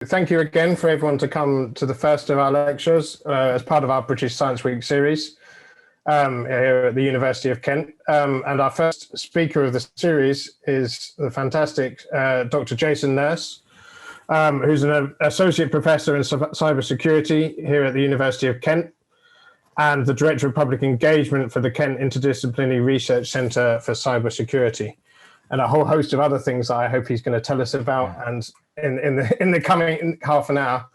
Thank you again for everyone to come to the first of our lectures as part of our British Science Week series here at the University of Kent. And our first speaker of the series is the fantastic Dr. Jason Nurse, who's an associate professor in cybersecurity here at the University of Kent and the Director of Public Engagement for the Kent Interdisciplinary Research Centre for Cybersecurity, and a whole host of other things that I hope he's going to tell us about, and in the coming half an hour,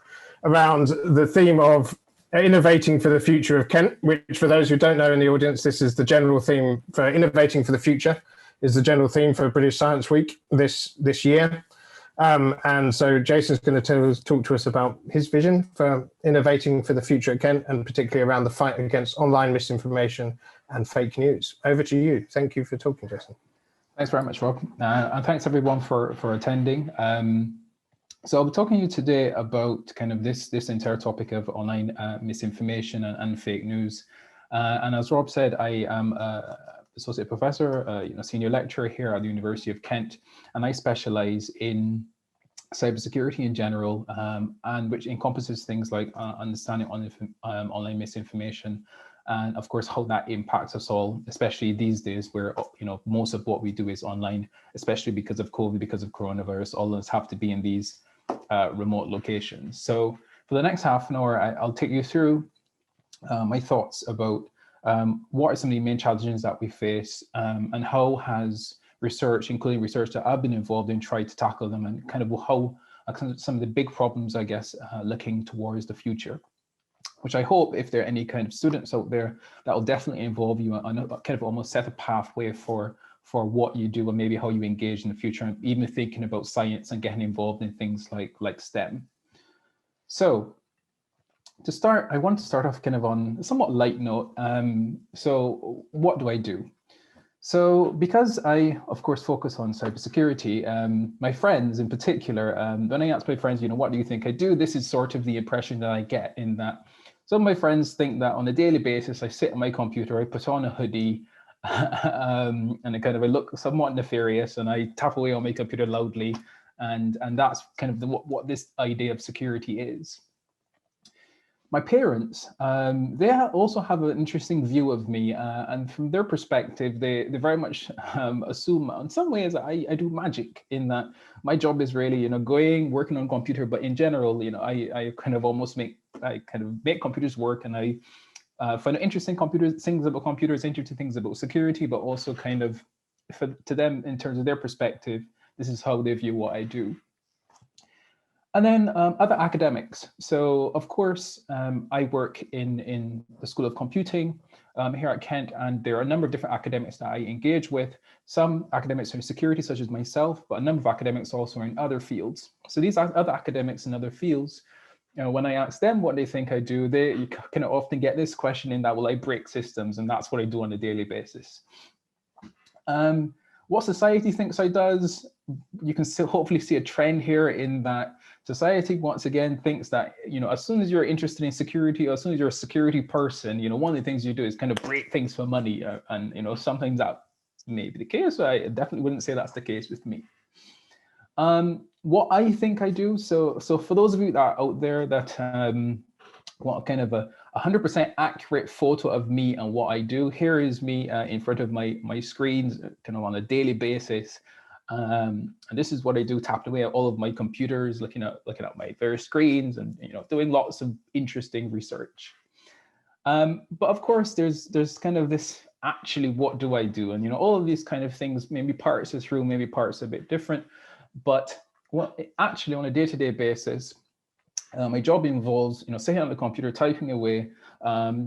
around the theme of innovating for the future of Kent, which, for those who don't know in the audience, this is the general theme for innovating for the future, is the general theme for British Science Week this year. And so Jason's going to talk to us about his vision for innovating for the future at Kent, and particularly around the fight against online misinformation and fake news. Over to you. Thank you for talking, Jason. Thanks very much, Rob. And thanks everyone for attending. So I'll be talking to you today about kind of this entire topic of online misinformation and fake news. And as Rob said, I am associate professor, senior lecturer here at the University of Kent, and I specialize in cybersecurity in general, and which encompasses things like understanding online misinformation, and of course how that impacts us all, especially these days where most of what we do is online, especially because of COVID, because of coronavirus. All of us have to be in these remote locations. So for the next half an hour, I'll take you through my thoughts about what are some of the main challenges that we face, and how has research, including research that I've been involved in, tried to tackle them, and kind of how some of the big problems, I guess, looking towards the future, which I hope, if there are any kind of students out there, that will definitely involve you on a kind of almost set a pathway for what you do and maybe how you engage in the future, and even thinking about science and getting involved in things like STEM. So to start, I want to start off kind of on a somewhat light note. So what do I do? So because I, of course, focus on cybersecurity, my friends in particular, when I ask my friends, what do you think I do? This is sort of the impression that I get, in that some of my friends think that on a daily basis, I sit on my computer, I put on a hoodie, and I look somewhat nefarious, and I tap away on my computer loudly, and that's kind of what this idea of security is. My parents, they also have an interesting view of me, and from their perspective, they very much assume, in some ways, I do magic, in that my job is really, working on computer, but in general, I kind of almost make computers work, and I find interesting things about computers, interesting things about security, but also kind of, to them, in terms of their perspective, this is how they view what I do. And then other academics. So of course, I work in the School of Computing here at Kent, and there are a number of different academics that I engage with. Some academics are in security, such as myself, but a number of academics also are in other fields. So these other academics in other fields, when I ask them what they think I do, you kind of often get this question in that, well, I break systems, and that's what I do on a daily basis. What society thinks I does, you can still hopefully see a trend here, in that society, once again, thinks that, as soon as you're interested in security, or as soon as you're a security person, one of the things you do is kind of break things for money. And, sometimes that may be the case, but I definitely wouldn't say that's the case with me. What I think I do, so for those of you that are out there that want kind of a 100% accurate photo of me and what I do, here is me in front of my screens, kind of on a daily basis. And this is what I do, tapped away at all of my computers, looking at my various screens, and doing lots of interesting research. But of course, there's kind of this, actually, what do I do? And all of these kind of things, maybe parts are true, maybe parts are a bit different. But actually, on a day-to-day basis, my job involves, sitting on the computer, typing away,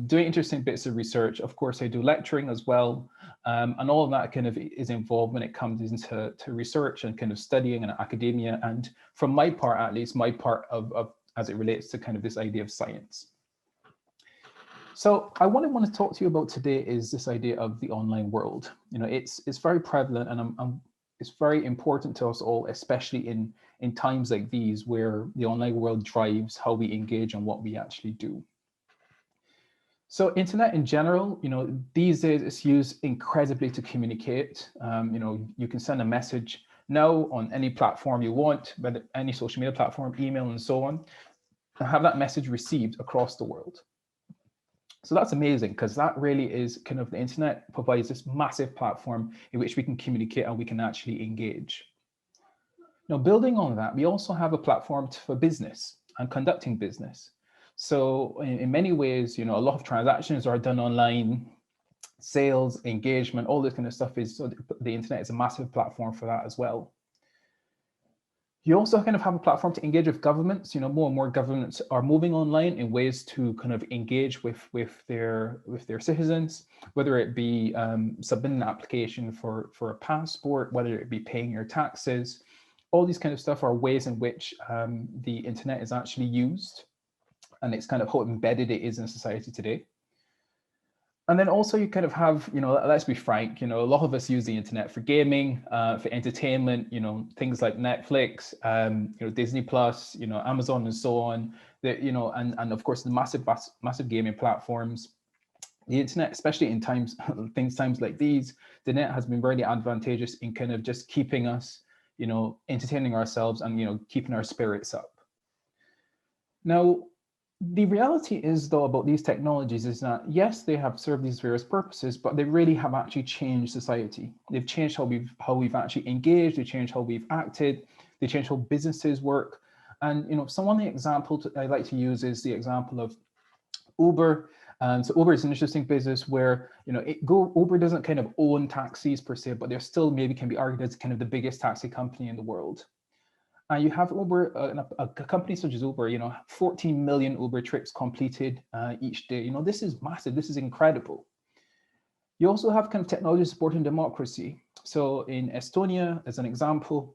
doing interesting bits of research. Of course, I do lecturing as well, and all of that kind of is involved when it comes into research and kind of studying and academia. And from my part, at least, my part of as it relates to kind of this idea of science. So what I want to talk to you about today is this idea of the online world. It's very prevalent, and it's very important to us all, especially in times like these, where the online world drives how we engage and what we actually do. So internet in general, these days it's used incredibly to communicate. You can send a message now on any platform you want, whether any social media platform, email, and so on, and have that message received across the world. So that's amazing, because that really is kind of, the internet provides this massive platform in which we can communicate and we can actually engage. Now, building on that, we also have a platform for business and conducting business. So in many ways, a lot of transactions are done online, sales, engagement, all this kind of stuff is, so the internet is a massive platform for that as well. You also kind of have a platform to engage with governments. More and more governments are moving online in ways to kind of engage with their citizens, whether it be submitting an application for a passport, whether it be paying your taxes. All these kind of stuff are ways in which the internet is actually used, and it's kind of how embedded it is in society today. And then also you kind of have, let's be frank, a lot of us use the internet for gaming, for entertainment, things like Netflix, Disney Plus, Amazon, and so on. And of course the massive gaming platforms. The internet, especially in times like these, the net has been very advantageous in kind of just keeping us, entertaining ourselves and keeping our spirits up. Now, the reality is, though, about these technologies is that, yes, they have served these various purposes, but they really have actually changed society. They've changed how we've actually engaged, they changed how we've acted, they changed how businesses work. And one of the examples I like to use is the example of Uber. So Uber is an interesting business where Uber doesn't kind of own taxis per se, but they're still maybe can be argued as kind of the biggest taxi company in the world. You have Uber, a company such as Uber, 14 million Uber trips completed each day. This is massive. This is incredible. You also have kind of technology supporting democracy. So in Estonia, as an example,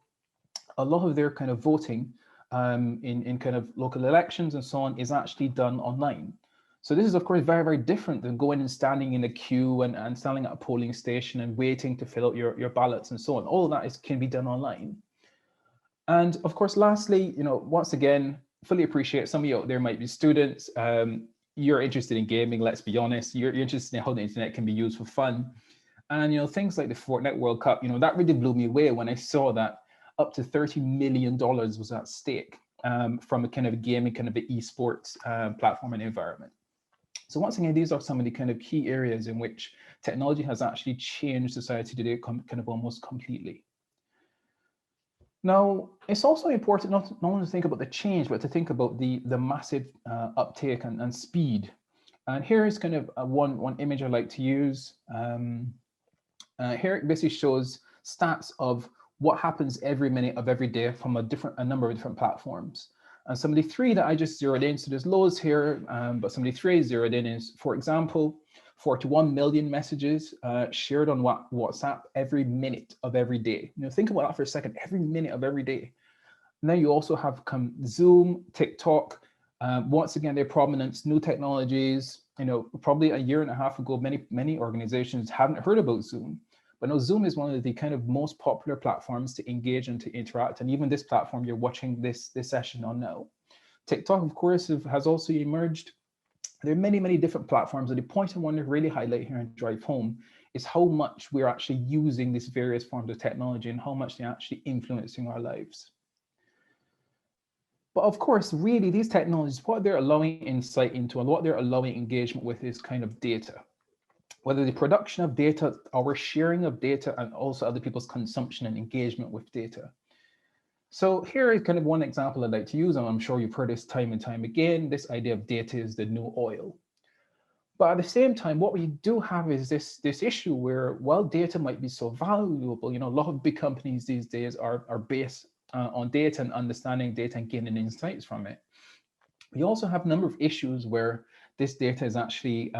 a lot of their kind of voting in kind of local elections and so on is actually done online. So this is, of course, very, very different than going and standing in a queue and standing at a polling station and waiting to fill out your ballots and so on. All of that can be done online. And of course, lastly, once again, fully appreciate some of you out there might be students. You're interested in gaming, let's be honest. You're interested in how the internet can be used for fun. And things like the Fortnite World Cup, that really blew me away when I saw that up to $30 million was at stake from a kind of gaming, kind of the esports platform and environment. So once again, these are some of the kind of key areas in which technology has actually changed society today kind of almost completely. Now, it's also important not only to think about the change, but to think about the massive uptake and speed. And here is kind of one image I like to use. Here it basically shows stats of what happens every minute of every day from a number of different platforms. And some of the three that I just zeroed in, so there's loads here, but some of the three zeroed in is, for example, 41 million messages shared on WhatsApp every minute of every day. Think about that for a second, every minute of every day. Now you also have Zoom, TikTok, once again, their prominence, new technologies. Probably a year and a half ago, many organizations hadn't heard about Zoom. But now Zoom is one of the kind of most popular platforms to engage and to interact. And even this platform you're watching this session on now. TikTok, of course, has also emerged. There are many, many different platforms. And the point I want to really highlight here and drive home is how much we're actually using these various forms of technology and how much they're actually influencing our lives. But of course, really, these technologies, what they're allowing insight into and what they're allowing engagement with is kind of data. Whether the production of data, our sharing of data, and also other people's consumption and engagement with data. So here is kind of one example I'd like to use, and I'm sure you've heard this time and time again, this idea of data is the new oil. But at the same time, what we do have is this issue where, while data might be so valuable, a lot of big companies these days are based on data and understanding data and gaining insights from it. We also have a number of issues where this data is actually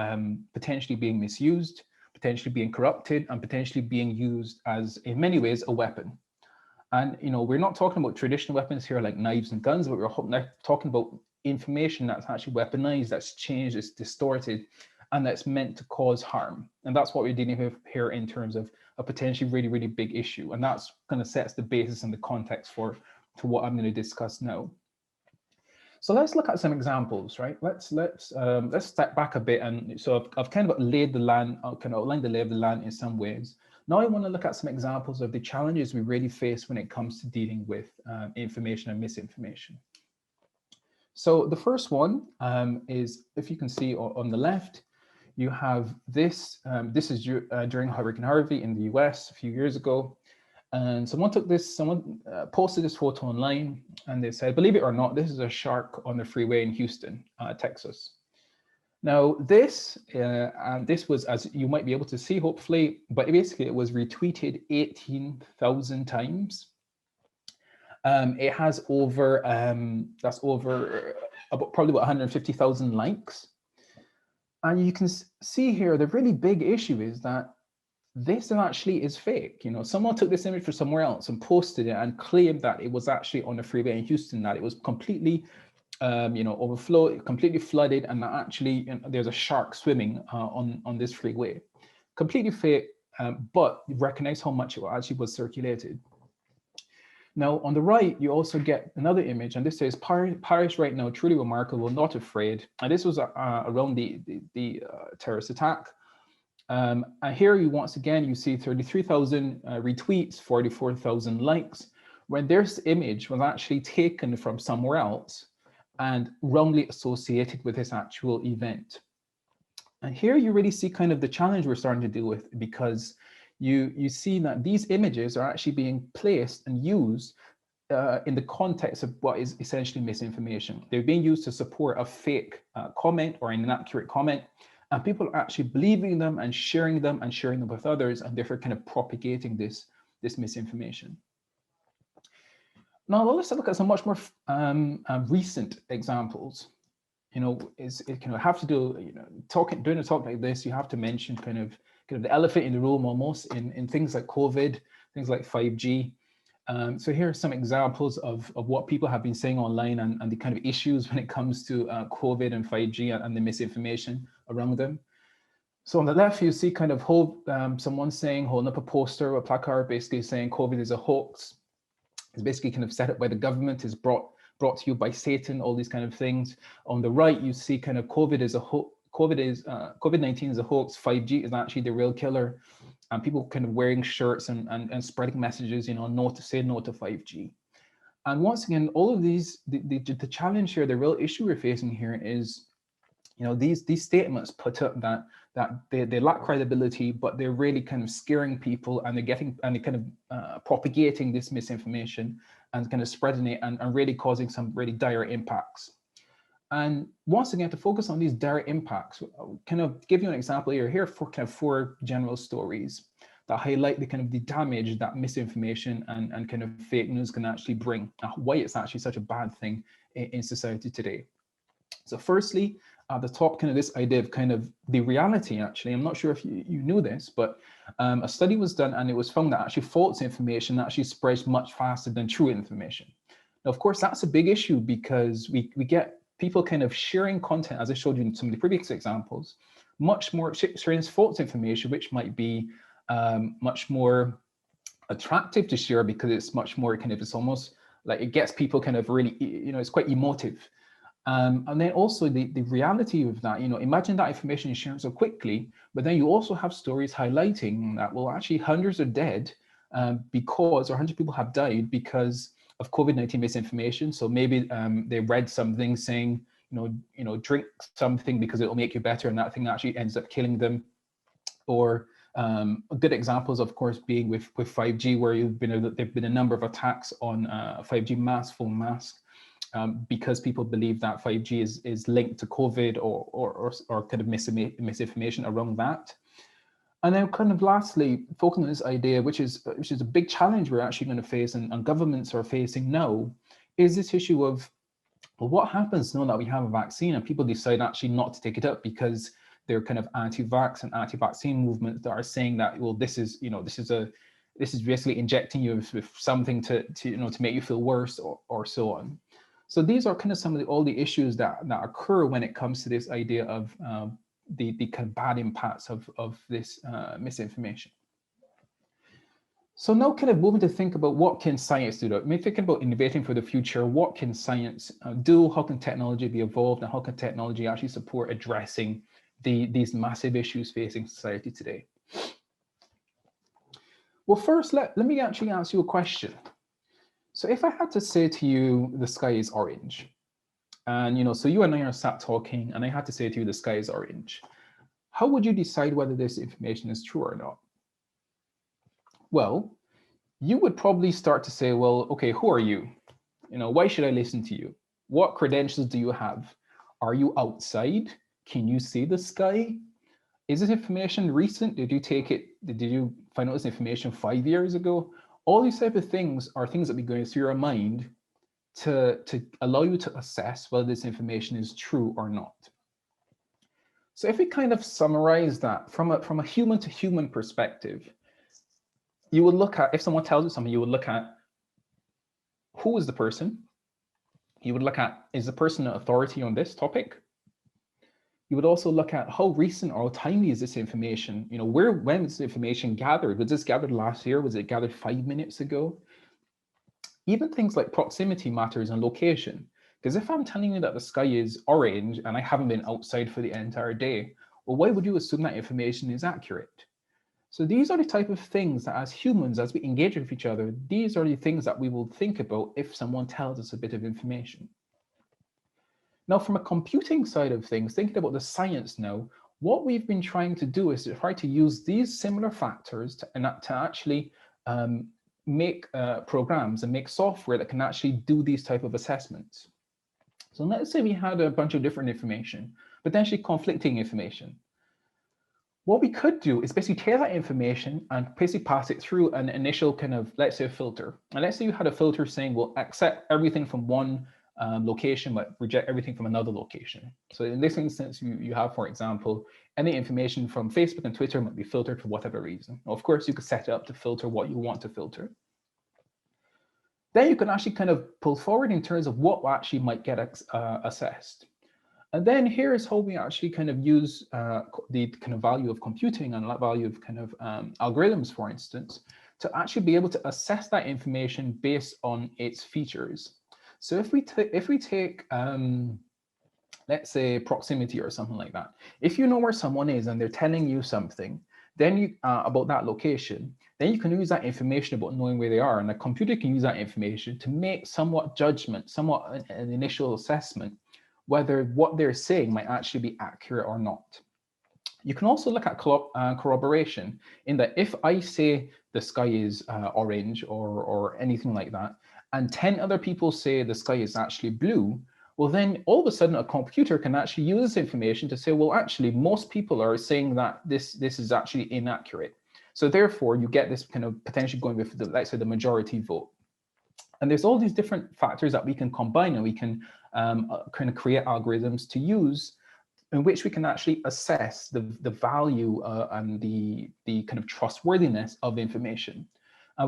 potentially being misused, potentially being corrupted, and potentially being used as, in many ways, a weapon. And we're not talking about traditional weapons here like knives and guns, but we're talking about information that's actually weaponized, that's changed, it's distorted, and that's meant to cause harm. And that's what we're dealing with here in terms of a potentially really, really big issue. And that's kind of sets the basis and the context for what I'm going to discuss now. So let's look at some examples, right? Let's step back a bit, and so I've kind of laid the land, kind of outlined the lay of the land in some ways. Now I want to look at some examples of the challenges we really face when it comes to dealing with information and misinformation. So the first one is, if you can see on the left, you have this. This is during Hurricane Harvey in the US a few years ago. And someone posted this photo online, and they said, believe it or not, this is a shark on the freeway in Houston, Texas. Now this was, as you might be able to see, hopefully, but basically it was retweeted 18,000 times. It has over, that's over probably about 150,000 likes. And you can see here, the really big issue is that this actually is fake. Someone took this image from somewhere else and posted it and claimed that it was actually on the freeway in Houston, that it was completely, overflowed, completely flooded, and that actually there's a shark swimming on this freeway. Completely fake, but recognize how much it actually was circulated. Now, on the right, you also get another image, and this says, Paris right now, truly remarkable, not afraid. And this was around the terrorist attack. And here you, once again, you see 33,000 retweets, 44,000 likes, when this image was actually taken from somewhere else and wrongly associated with this actual event. And here you really see kind of the challenge we're starting to deal with, because you see that these images are actually being placed and used in the context of what is essentially misinformation. They're being used to support a fake comment or an inaccurate comment, and people are actually believing them and sharing them with others, and therefore kind of propagating this misinformation. Now let's look at some much more recent examples. Have to do, doing a talk like this, you have to mention kind of the elephant in the room almost in things like COVID, things like 5G. So here are some examples of what people have been saying online and the kind of issues when it comes to COVID and 5G and the misinformation around them. So on the left, you see kind of someone holding up a poster or a placard, basically saying COVID is a hoax. It's basically kind of set up by the government, is brought to you by Satan, all these kind of things. On the right, you see kind of COVID-19 is a hoax, 5G is actually the real killer, and people kind of wearing shirts and spreading messages, say no to 5G. And once again, all of these, the challenge here, the real issue we're facing here is, these statements put up that they lack credibility, but they're really kind of scaring people, and they're kind of propagating this misinformation and kind of spreading it and really causing some really dire impacts. And once again, to focus on these direct impacts, kind of give you an example here for kind of 4 general stories that highlight the kind of the damage that misinformation and kind of fake news can actually bring, why it's actually such a bad thing in society today. So firstly, at the top, kind of this idea of kind of the reality, actually, I'm not sure if you knew this, but a study was done and it was found that actually false information actually spreads much faster than true information. Now, of course, that's a big issue because we get people kind of sharing content, as I showed you in some of the previous examples, much more sharing false information, which might be much more attractive to share because it's much more kind of, it's almost like it gets people kind of really, it's quite emotive. And then also the reality of that, imagine that information is shared so quickly, but then you also have stories highlighting that, well, actually hundreds are dead or 100 people have died because of COVID-19 misinformation. So maybe they read something saying, drink something because it will make you better, and that thing actually ends up killing them. Or good examples, of course, being with 5G, where there've been a number of attacks on 5G phone mask. Because people believe that 5G is linked to COVID or kind of misinformation around that. And then kind of lastly, focusing on this idea, which is a big challenge we're actually going to face and governments are facing now, is this issue of, well, what happens now that we have a vaccine and people decide actually not to take it up because they're kind of anti-vax and anti-vaccine movements that are saying that, well, this is basically injecting you with something to make you feel worse or so on. So these are kind of all the issues that occur when it comes to this idea of the kind of bad impacts of this misinformation. So now kind of moving to think about what can science do? Maybe thinking about innovating for the future, what can science do? How can technology be evolved? And how can technology actually support addressing these massive issues facing society today? Well, first, let me actually ask you a question. So if I had to say to you, the sky is orange, and so you and I are sat talking, and I had to say to you, the sky is orange, how would you decide whether this information is true or not? Well, you would probably start to say, well, okay, who are you? Why should I listen to you? What credentials do you have? Are you outside? Can you see the sky? Is this information recent? Did you find out this information 5 years ago? All these type of things are things that be going through your mind to allow you to assess whether this information is true or not. So if we kind of summarize that from a human to human perspective, you would look at, if someone tells you something, you would look at who is the person. You would look at, is the person an authority on this topic? You would also look at how recent or how timely is this information? When was this information gathered? Was this gathered last year? Was it gathered 5 minutes ago? Even things like proximity matters and location. Because if I'm telling you that the sky is orange and I haven't been outside for the entire day, well, why would you assume that information is accurate? So these are the type of things that as humans, as we engage with each other, these are the things that we will think about if someone tells us a bit of information. Now, from a computing side of things, thinking about the science now, what we've been trying to do is to try to use these similar factors to actually make programs and make software that can actually do these type of assessments. So let's say we had a bunch of different information, potentially conflicting information. What we could do is basically take that information and basically pass it through an initial kind of, let's say, a filter. And let's say you had a filter saying, we'll accept everything from one location, but reject everything from another location. So in this instance, you have, for example, any information from Facebook and Twitter might be filtered for whatever reason. Now, of course, you could set it up to filter what you want to filter. Then you can actually kind of pull forward in terms of what actually might get assessed. And then here's how we actually kind of use the kind of value of computing and value of kind of algorithms, for instance, to actually be able to assess that information based on its features. So if we take, let's say, proximity or something like that, if you know where someone is and they're telling you something, then you about that location, then you can use that information about knowing where they are, and the computer can use that information to make somewhat judgment, somewhat an initial assessment, whether what they're saying might actually be accurate or not. You can also look at corroboration, in that if I say the sky is orange or anything like that, and 10 other people say the sky is actually blue, well, then all of a sudden a computer can actually use this information to say, well, actually, most people are saying that this is actually inaccurate. So therefore, you get this kind of potentially going with, let's say, the majority vote. And there's all these different factors that we can combine, and we can kind of create algorithms to use in which we can actually assess the value and the kind of trustworthiness of information.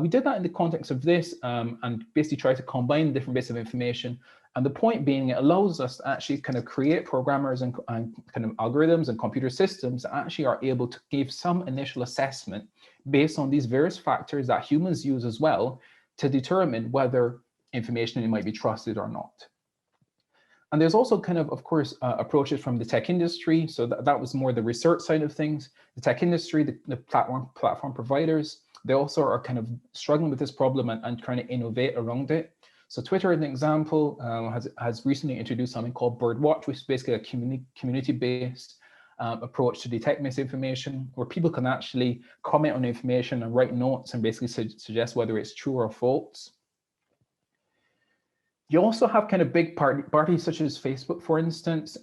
We did that in the context of this and basically try to combine different bits of information. And the point being, it allows us to actually kind of create programmers and kind of algorithms and computer systems that actually are able to give some initial assessment based on these various factors that humans use as well to determine whether information might be trusted or not. And there's also kind of course, approaches from the tech industry. So that was more the research side of things. The tech industry, the platform providers, they also are kind of struggling with this problem and trying to innovate around it. So Twitter, as an example, has recently introduced something called Birdwatch, which is basically a community-based approach to detect misinformation, where people can actually comment on information and write notes and basically suggest whether it's true or false. You also have kind of big parties such as Facebook, for instance.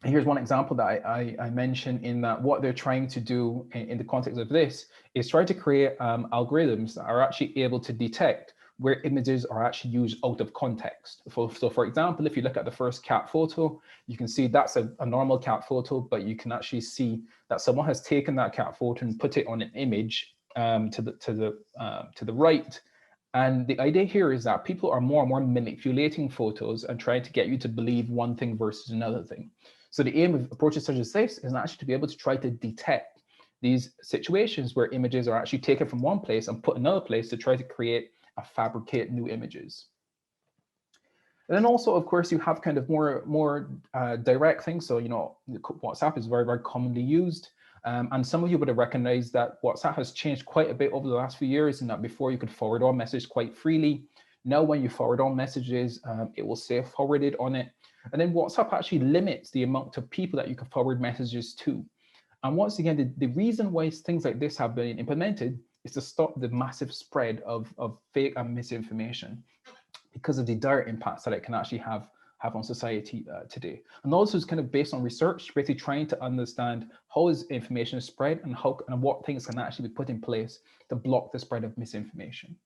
Here's one example that I mentioned, in that what they're trying to do in the context of this is try to create algorithms that are actually able to detect where images are actually used out of context. So for example, if you look at the first cat photo, you can see that's a normal cat photo, but you can actually see that someone has taken that cat photo and put it on an image to the right. And the idea here is that people are more and more manipulating photos and trying to get you to believe one thing versus another thing. So the aim of approaches such as this is actually to be able to try to detect these situations where images are actually taken from one place and put in another place to try to create and fabricate new images. And then also, of course, you have kind of more direct things. So, WhatsApp is very, very commonly used. And some of you would have recognized that WhatsApp has changed quite a bit over the last few years, and that before you could forward on messages quite freely. Now, when you forward on messages, it will say forwarded on it. And then WhatsApp actually limits the amount of people that you can forward messages to. And once again, the reason why things like this have been implemented is to stop the massive spread of fake and misinformation, because of the direct impacts that it can actually have on society today. And also it's kind of based on research, basically trying to understand how is information spread and what things can actually be put in place to block the spread of misinformation.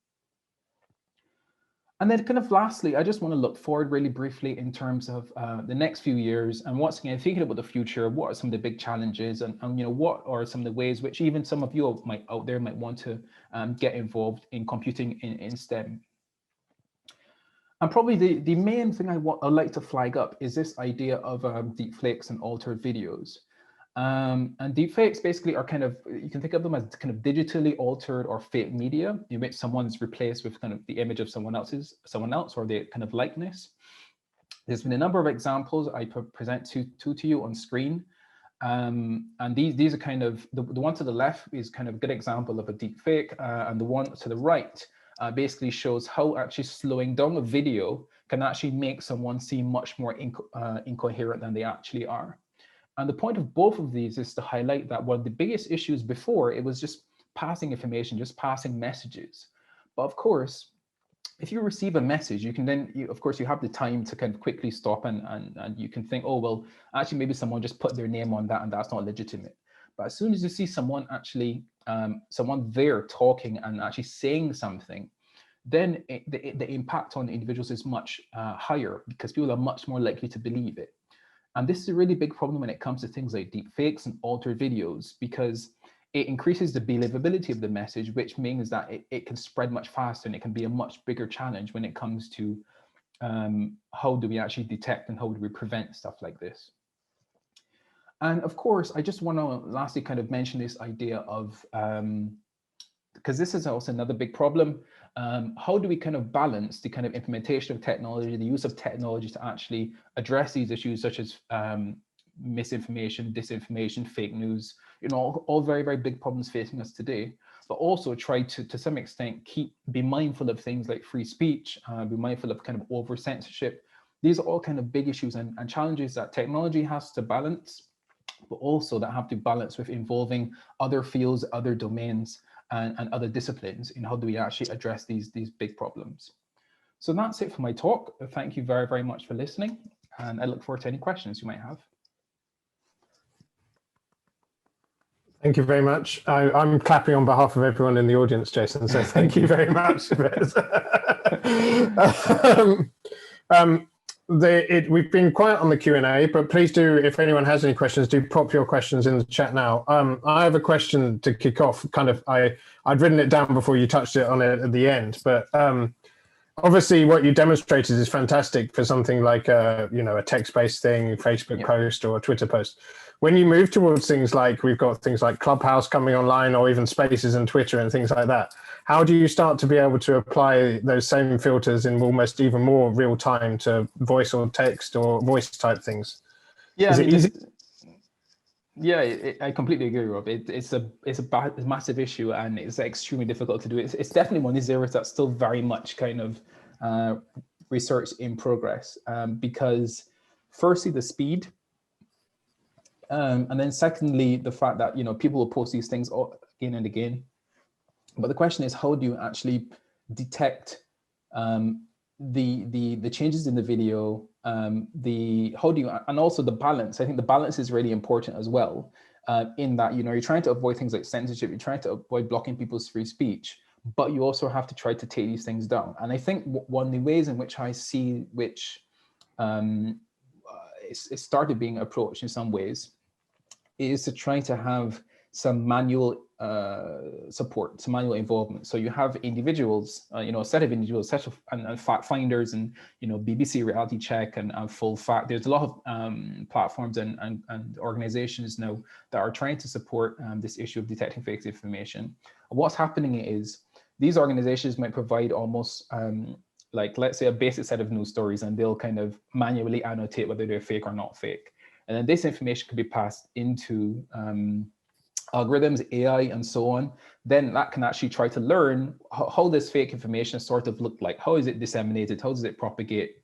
And then kind of lastly, I just want to look forward really briefly in terms of the next few years. And once again, thinking about the future, what are some of the big challenges, and what are some of the ways which even some of you out there might want to get involved in computing in STEM. And probably the main thing I'd like to flag up is this idea of deepfakes and altered videos. And deepfakes basically are kind of, you can think of them as kind of digitally altered or fake media in which someone's replaced with kind of the image of someone else or the kind of likeness. There's been a number of examples I present to you on screen. And these are kind of, the one to the left is kind of a good example of a deepfake, and the one to the right basically shows how actually slowing down a video can actually make someone seem much more incoherent than they actually are. And the point of both of these is to highlight that one of the biggest issues before, it was just passing information, just passing messages. But of course, if you receive a message, you can then, of course, you have the time to kind of quickly stop and you can think, oh, well, actually, maybe someone just put their name on that and that's not legitimate. But as soon as you see someone actually, someone there talking and actually saying something, then the impact on individuals is much higher, because people are much more likely to believe it. And this is a really big problem when it comes to things like deepfakes and altered videos, because it increases the believability of the message, which means that it can spread much faster, and it can be a much bigger challenge when it comes to how do we actually detect and how do we prevent stuff like this. And of course, I just want to lastly kind of mention this idea of, because this is also another big problem, how do we kind of balance the kind of implementation of technology, the use of technology to actually address these issues such as misinformation, disinformation, fake news, all very, very big problems facing us today, but also try to some extent be mindful of things like free speech, be mindful of kind of over censorship. These are all kind of big issues and challenges that technology has to balance, but also that have to balance with involving other fields, other domains, and other disciplines in how do we actually address these big problems. So that's it for my talk. Thank you very, very much for listening, and I look forward to any questions you might have. Thank you very much. I'm clapping on behalf of everyone in the audience, Jason, so thank you very much. We've been quiet on the Q&A, but please do, if anyone has any questions, do pop your questions in the chat now. I have a question to kick off. Kind of, I'd written it down before you touched it on it at the end, but obviously what you demonstrated is fantastic for something like a text-based thing, Facebook post or a Twitter post. When you move towards things like, we've got things like Clubhouse coming online, or even Spaces and Twitter and things like that, how do you start to be able to apply those same filters in almost even more real time to voice or text or voice type things? Yeah, is it easy? Yeah, I completely agree, Rob. It's a massive issue, and it's extremely difficult to do. It's definitely one of these areas that's still very much kind of research in progress, because firstly, the speed, and then secondly, the fact that people will post these things again and again. But the question is, how do you actually detect the changes in the video, and also the balance. I think the balance is really important as well, in that you're trying to avoid things like censorship, you're trying to avoid blocking people's free speech, but you also have to try to take these things down. And I think one of the ways in which I see it started being approached in some ways is to try to have some manual support, some manual involvement. So you have individuals, a set of individuals, and fact finders, and BBC Reality Check and Full Fact. There's a lot of platforms and organizations now that are trying to support this issue of detecting fake information. What's happening is these organizations might provide almost like, let's say, a basic set of news stories, and they'll kind of manually annotate whether they're fake or not fake. And then this information could be passed into algorithms, AI, and so on, then that can actually try to learn how this fake information sort of look like, how is it disseminated, how does it propagate,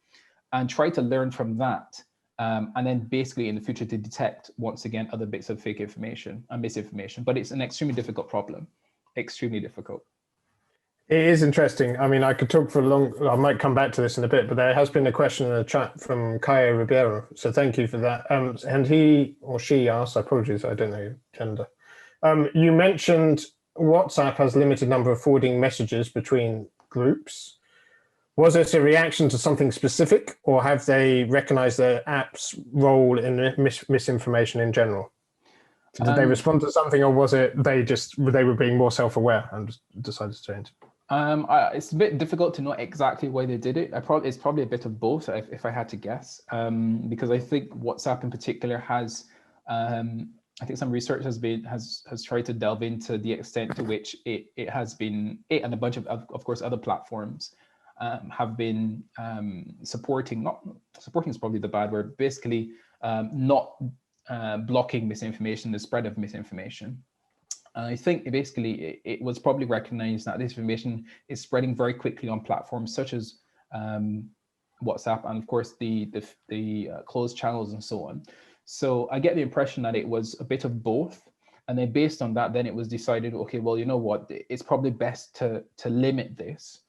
and try to learn from that. And then basically in the future to detect, once again, other bits of fake information and misinformation. But it's an extremely difficult problem, extremely difficult. It is interesting. I mean, I could talk for a long, I might come back to this in a bit, but there has been a question in the chat from Caio Ribeiro. So thank you for that. And he or she asked, apologies, I don't know your gender. You mentioned WhatsApp has limited number of forwarding messages between groups. Was this a reaction to something specific, or have they recognized the app's role in misinformation in general? So did they respond to something, or was it they were being more self-aware and decided to change? It's a bit difficult to know exactly why they did it. It's probably a bit of both, if I had to guess, because I think WhatsApp in particular has, I think some research has tried to delve into the extent to which it has been, it and a bunch of course other platforms have been supporting is probably the bad word, basically not blocking misinformation, the spread of misinformation. I think basically it was probably recognized that this information is spreading very quickly on platforms such as WhatsApp and of course the closed channels and so on. So I get the impression that it was a bit of both. And then based on that, then it was decided, okay, well, you know what, it's probably best to limit this,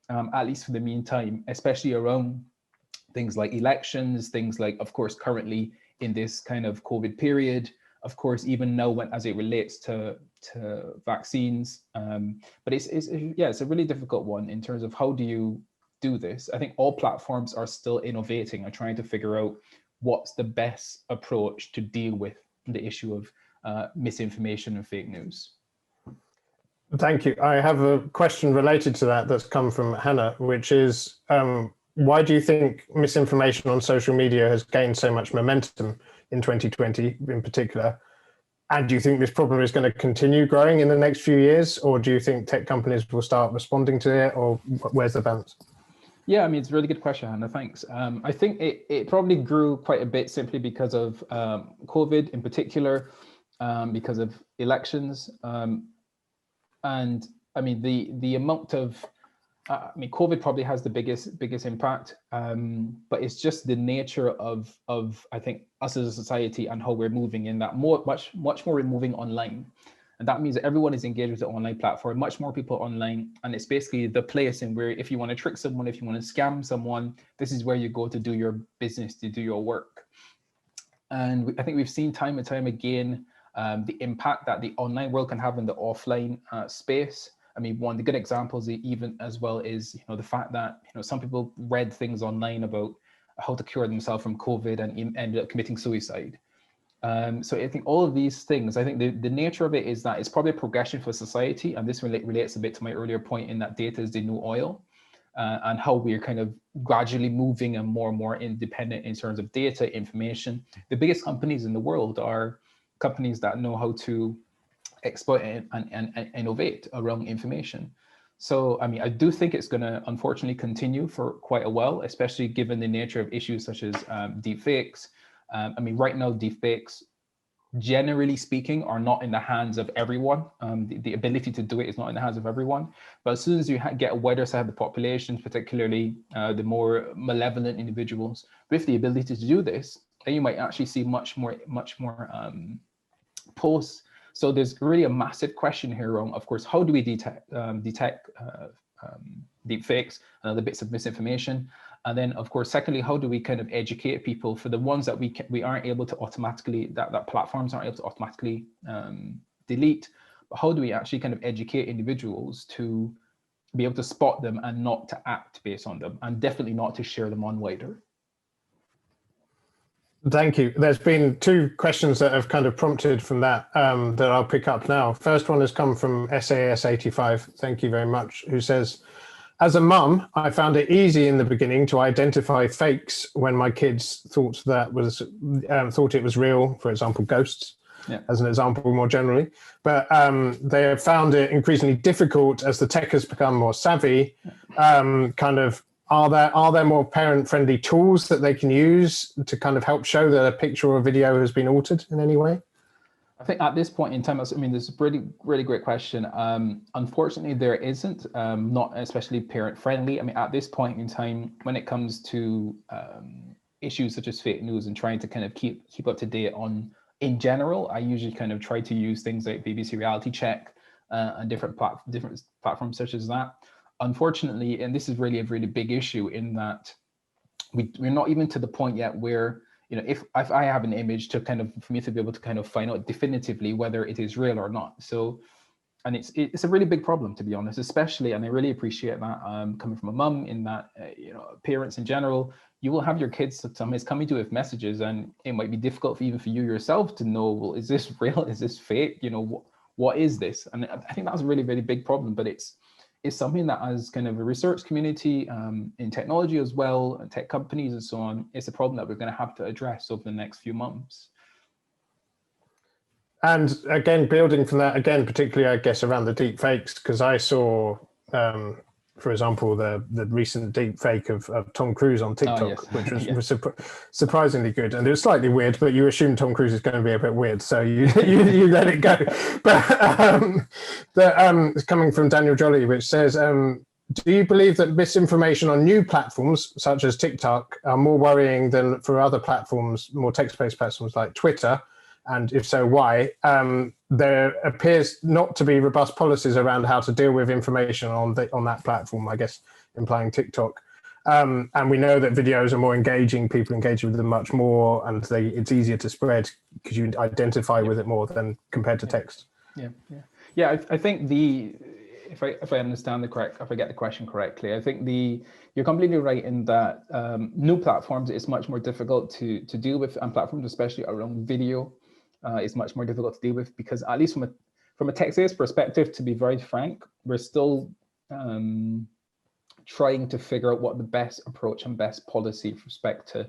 at least for the meantime, especially around things like elections, things like, of course, currently in this kind of COVID period, of course, even now as it relates to vaccines. But it's a really difficult one in terms of how do you do this. I think all platforms are still innovating and trying to figure out what's the best approach to deal with the issue of misinformation and fake news. Thank you. I have a question related to that that's come from Hannah, which is, why do you think misinformation on social media has gained so much momentum in 2020 in particular? And do you think this problem is going to continue growing in the next few years? Or do you think tech companies will start responding to it? Or where's the balance? Yeah, I mean, it's a really good question, Hannah. Thanks. I think it probably grew quite a bit simply because of COVID in particular, because of elections. And I mean, the amount of, I mean, COVID probably has the biggest impact, but it's just the nature of I think us as a society and how we're moving in that much more we're moving online. And that means that everyone is engaged with the online platform, much more people online. And it's basically the place in where if you want to trick someone, if you want to scam someone, this is where you go to do your business, to do your work. And I think we've seen time and time again, the impact that the online world can have in the offline space. I mean, one of the good examples even as well is, the fact that, some people read things online about how to cure themselves from COVID and ended up committing suicide. So I think all of these things, I think the nature of it is that it's probably a progression for society. And this relates a bit to my earlier point in that data is the new oil, and how we're kind of gradually moving and more independent in terms of data, information. The biggest companies in the world are companies that know how to exploit and innovate around information. So, I mean, I do think it's going to unfortunately continue for quite a while, especially given the nature of issues such as deepfakes. I mean, right now, deepfakes, generally speaking, are not in the hands of everyone. The ability to do it is not in the hands of everyone. But as soon as you get a wider side of the population, particularly the more malevolent individuals with the ability to do this, then you might actually see much more posts. So there's really a massive question here on, of course, how do we detect deepfakes and other bits of misinformation? And then, of course, secondly, how do we kind of educate people for the ones that we aren't able to automatically, that platforms aren't able to automatically delete? But how do we actually kind of educate individuals to be able to spot them and not to act based on them, and definitely not to share them on wider? Thank you. There's been two questions that have kind of prompted from that that I'll pick up now. First one has come from SAS85. Thank you very much. Who says, as a mum, I found it easy in the beginning to identify fakes when my kids thought it was real, for example, ghosts, as an example more generally. But they have found it increasingly difficult as the tech has become more savvy. Are there more parent-friendly tools that they can use to kind of help show that a picture or a video has been altered in any way? I think at this point in time, I mean, this is a really great question. Unfortunately, there isn't, not especially parent friendly. I mean, at this point in time, when it comes to issues such as fake news and trying to kind of keep up to date on, in general, I usually kind of try to use things like BBC Reality Check and different platforms such as that. Unfortunately, and this is really a really big issue in that we're not even to the point yet where, you know, if I have an image to kind of, for me to be able to kind of find out definitively whether it is real or not. So, and it's a really big problem, to be honest, especially, and I really appreciate that coming from a mum, in that, you know, parents in general, you will have your kids sometimes coming to you with messages, and it might be difficult for even for you yourself to know, well, is this real? Is this fake? You know, what is this? And I think that's a really, really big problem, but it's something that, as kind of a research community in technology as well, and tech companies and so on, it's a problem that we're going to have to address over the next few months. And again, building from that, again, particularly, I guess, around the deep fakes, because I saw, for example, the recent deep fake of Tom Cruise on TikTok, yes. which was, Yeah. was surprisingly good. And it was slightly weird, but you assume Tom Cruise is going to be a bit weird, so you let it go. But it's coming from Daniel Jolly, which says, do you believe that misinformation on new platforms, such as TikTok, are more worrying than for other platforms, more text-based platforms like Twitter? And if so, why? There appears not to be robust policies around how to deal with information on that platform, I guess, implying TikTok. And we know that videos are more engaging, people engage with them much more, and it's easier to spread because you identify with it more than compared to text. Yeah. I think if I understand if I get the question correctly, I think you're completely right in that new platforms is much more difficult to deal with, and platforms, especially around video, is much more difficult to deal with, because at least from a text-based perspective, to be very frank, we're still trying to figure out what the best approach and best policy with respect to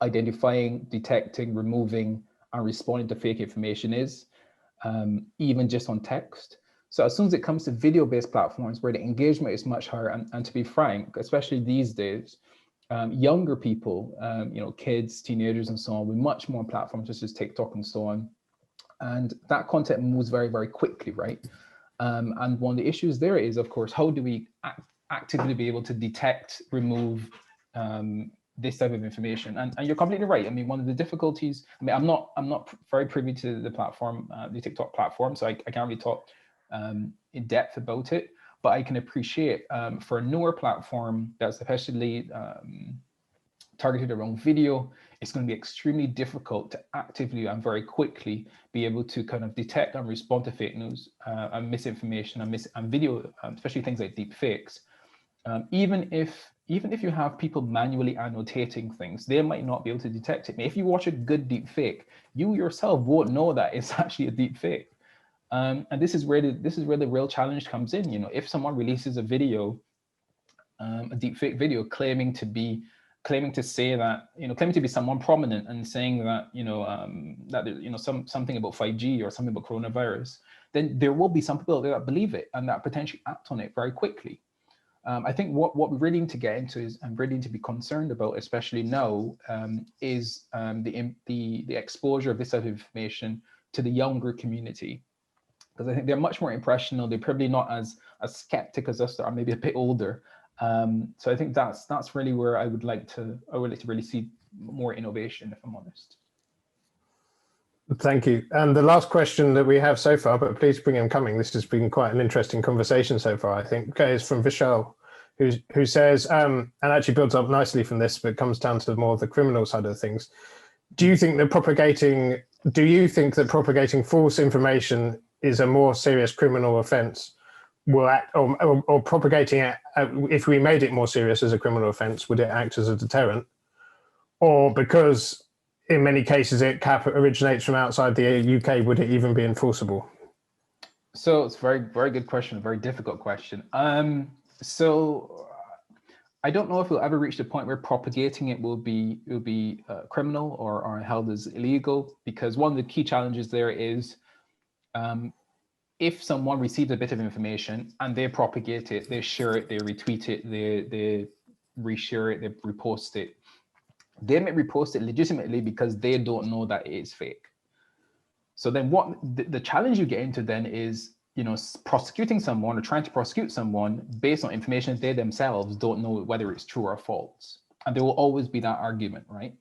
identifying, detecting, removing, and responding to fake information is, even just on text. So as soon as it comes to video-based platforms where the engagement is much higher, and to be frank, especially these days, younger people, you know, kids, teenagers, and so on, with much more platforms such as TikTok and so on, and that content moves very, very quickly, right? And one of the issues there is, of course, how do we actively be able to detect, remove this type of information? And you're completely right. I mean, one of the difficulties, I mean, I'm not very privy to the platform, the TikTok platform, so I can't really talk in depth about it, but I can appreciate for a newer platform that's especially targeted around video, it's going to be extremely difficult to actively and very quickly be able to kind of detect and respond to fake news and misinformation and video, especially things like deep fakes. Even if you have people manually annotating things, they might not be able to detect it. If you watch a good deep fake, you yourself won't know that it's actually a deep fake. And this is where the real challenge comes in. You know, if someone releases a video, a deep fake video, claiming to be someone prominent and saying that, you know, that, you know, something about 5G or something about coronavirus, then there will be some people that believe it and that potentially act on it very quickly. I think what we really need to get into is, and really need to be concerned about, especially now, is the exposure of this type of information to the younger community, because I think they're much more impressionable. They're probably not as skeptic as us, that are maybe a bit older. So I think that's really where I would like to really see more innovation, if I'm honest. Thank you. And the last question that we have so far, but please bring them coming. This has been quite an interesting conversation so far, I think. Okay, is from Vishal, who says, and actually builds up nicely from this, but comes down to more of the criminal side of things. Do you think that propagating false information is a more serious criminal offence? Or propagating it, if we made it more serious as a criminal offence, would it act as a deterrent? Or because in many cases it originates from outside the UK, would it even be enforceable? So it's a very, very good question, a very difficult question. So I don't know if we'll ever reach the point where propagating it will be criminal or held as illegal, because one of the key challenges there is, if someone receives a bit of information and they propagate it, they share it, they retweet it, they reshare it, they repost it, they may repost it legitimately because they don't know that it is fake. So then what the challenge you get into then is, prosecuting someone or trying to prosecute someone based on information they themselves don't know whether it's true or false. And there will always be that argument, right?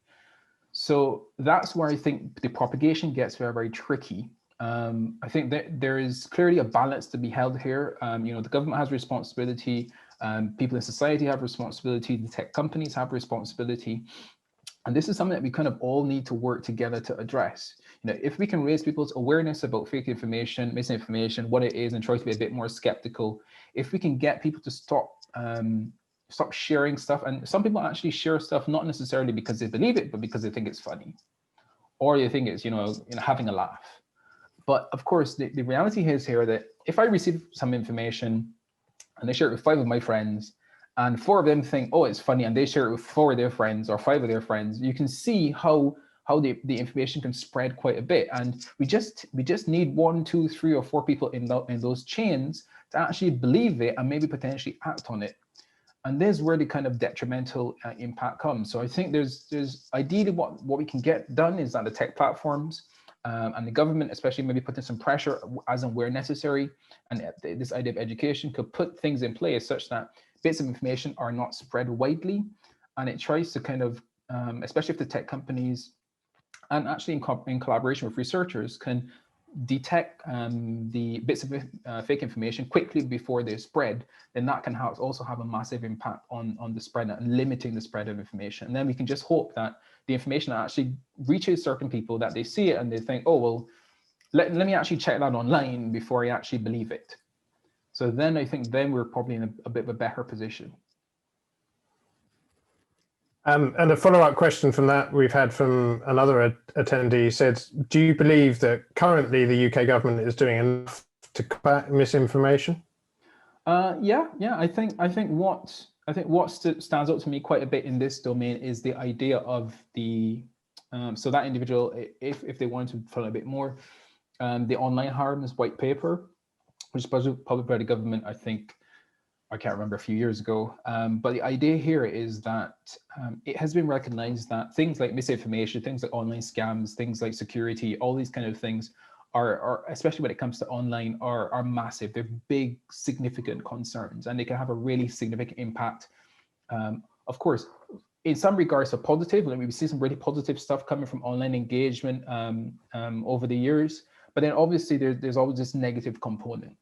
So that's where I think the propagation gets very, very tricky. I think that there is clearly a balance to be held here. The government has responsibility, people in society have responsibility, the tech companies have responsibility. And this is something that we kind of all need to work together to address. If we can raise people's awareness about fake information, misinformation, what it is, and try to be a bit more skeptical, if we can get people to stop sharing stuff, and some people actually share stuff not necessarily because they believe it, but because they think it's funny, or they think it's having a laugh. But of course, the reality is here that if I receive some information and I share it with 5 of my friends, and 4 of them think, oh, it's funny, and they share it with 4 of their friends or 5 of their friends, you can see how the information can spread quite a bit. And we just need 1, 2, 3, or 4 people in those chains to actually believe it and maybe potentially act on it. And there's where the kind of detrimental impact comes. So I think there's ideally what we can get done is that the tech platforms and the government, especially, maybe putting some pressure as and where necessary, and this idea of education could put things in place such that bits of information are not spread widely, and it tries to kind of, especially if the tech companies, and actually in collaboration with researchers, can detect the bits of fake information quickly before they spread, then that can also have a massive impact on the spread and limiting the spread of information. And then we can just hope that the information actually reaches certain people, that they see it and they think, oh, well, let me actually check that online before I actually believe it. So then I think we're probably in a bit of a better position. And a follow-up question from that we've had from another attendee said, do you believe that currently the UK government is doing enough to combat misinformation? Yeah. I think what stands out to me quite a bit in this domain is the idea of the so that individual, if they wanted to follow a bit more, the online harms white paper, which is published by the government, I can't remember, a few years ago. But the idea here is that it has been recognized that things like misinformation, things like online scams, things like security, all these kind of things are especially when it comes to online, are massive. They're big, significant concerns, and they can have a really significant impact. Of course, in some regards, are positive. Like, we see some really positive stuff coming from online engagement over the years. But then obviously there's always this negative component.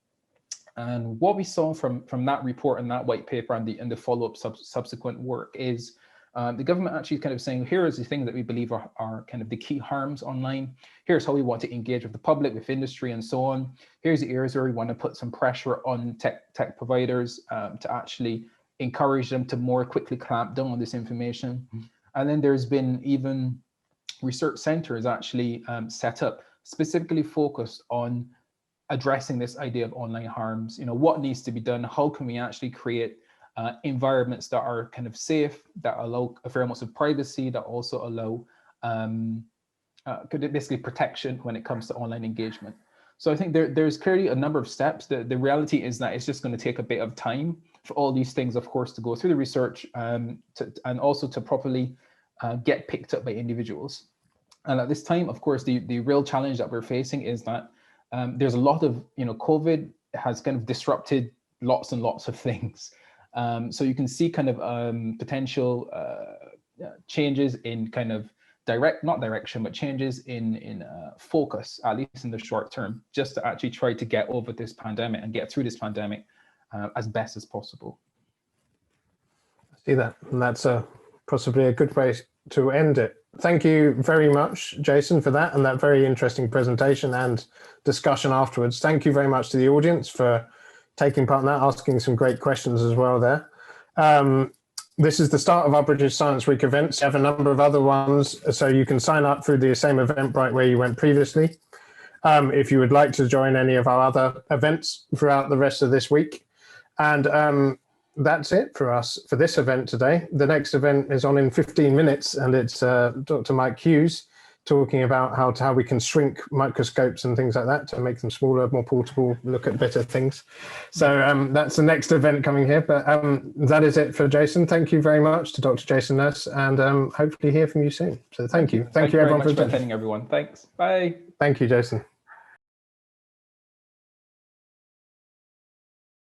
And what we saw from that report and that white paper and the follow-up subsequent work is the government actually kind of saying, here is the things that we believe are kind of the key harms online. Here's how we want to engage with the public, with industry, and so on. Here's the areas where we want to put some pressure on tech providers to actually encourage them to more quickly clamp down on this information. And then there's been even research centers actually set up specifically focused on addressing this idea of online harms. What needs to be done? How can we actually create environments that are kind of safe, that allow a fair amount of privacy, that also allow basically protection when it comes to online engagement. So I think there's clearly a number of steps. The reality is that it's just going to take a bit of time for all these things, of course, to go through the research and also to properly get picked up by individuals. And at this time, of course, the real challenge that we're facing is that there's a lot of, COVID has kind of disrupted lots and lots of things. So you can see kind of potential changes in kind of not direction, but changes in focus, at least in the short term, just to actually try to get over this pandemic and get through this pandemic as best as possible. I see that, and that's possibly a good way to end it. Thank you very much, Jason, for that and that very interesting presentation and discussion afterwards. Thank you very much to the audience for taking part in that, asking some great questions as well there. This is the start of our British Science Week events. We have a number of other ones, so you can sign up through the same Eventbrite where you went previously. If you would like to join any of our other events throughout the rest of this week. And that's it for us for this event today. The next event is on in 15 minutes, and it's Dr. Mike Hughes talking about how we can shrink microscopes and things like that to make them smaller, more portable, look at better things. So that's the next event coming here. But that is it for Jason. Thank you very much to Dr. Jason Nurse, and hopefully hear from you soon. So thank you. Thank you everyone for attending, everyone. Thanks. Bye. Thank you, Jason.